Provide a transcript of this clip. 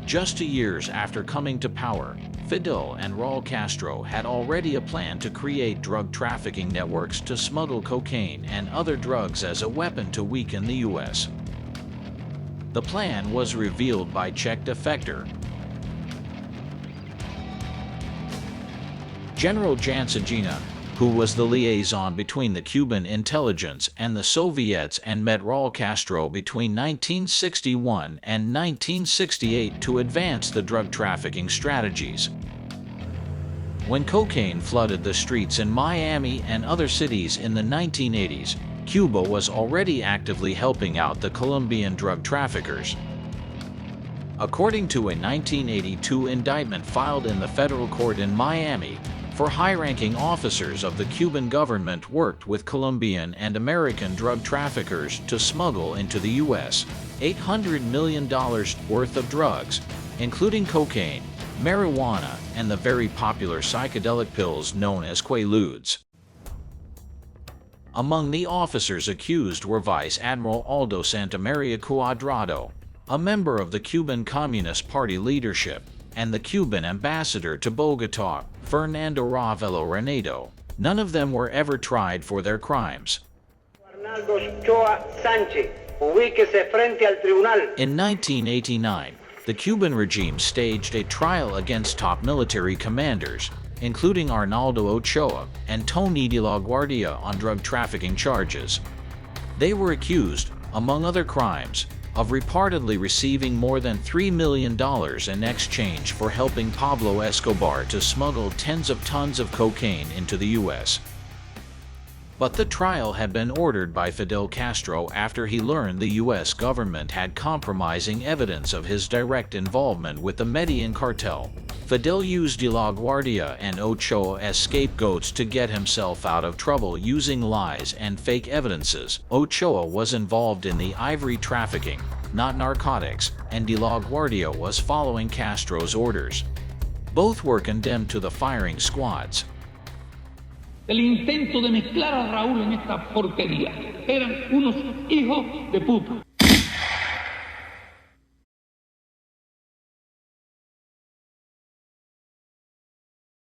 Just 2 years after coming to power, Fidel and Raul Castro had already a plan to create drug trafficking networks to smuggle cocaine and other drugs as a weapon to weaken the U.S. The plan was revealed by Czech defector General Jansagina, who was the liaison between the Cuban intelligence and the Soviets and met Raul Castro between 1961 and 1968 to advance the drug trafficking strategies. When cocaine flooded the streets in Miami and other cities in the 1980s, Cuba was already actively helping out the Colombian drug traffickers. According to a 1982 indictment filed in the federal court in Miami, for high-ranking officers of the Cuban government worked with Colombian and American drug traffickers to smuggle into the U.S. $800 million worth of drugs, including cocaine, marijuana, and the very popular psychedelic pills known as Quaaludes. Among the officers accused were Vice Admiral Aldo Santamaria Cuadrado, a member of the Cuban Communist Party leadership, and the Cuban ambassador to Bogotá, Fernando Ravelo Renedo. None of them were ever tried for their crimes. In 1989, the Cuban regime staged a trial against top military commanders, including Arnaldo Ochoa and Tony de la Guardia, on drug trafficking charges. They were accused, among other crimes, of reportedly receiving more than $3 million in exchange for helping Pablo Escobar to smuggle tens of tons of cocaine into the U.S. But the trial had been ordered by Fidel Castro after he learned the U.S. government had compromising evidence of his direct involvement with the Medellin Cartel. Fidel used de la Guardia and Ochoa as scapegoats to get himself out of trouble using lies and fake evidences. Ochoa was involved in the ivory trafficking, not narcotics, and de la Guardia was following Castro's orders. Both were condemned to the firing squads. El intento de mezclar a Raúl en esta porquería. Eran unos hijos de puta.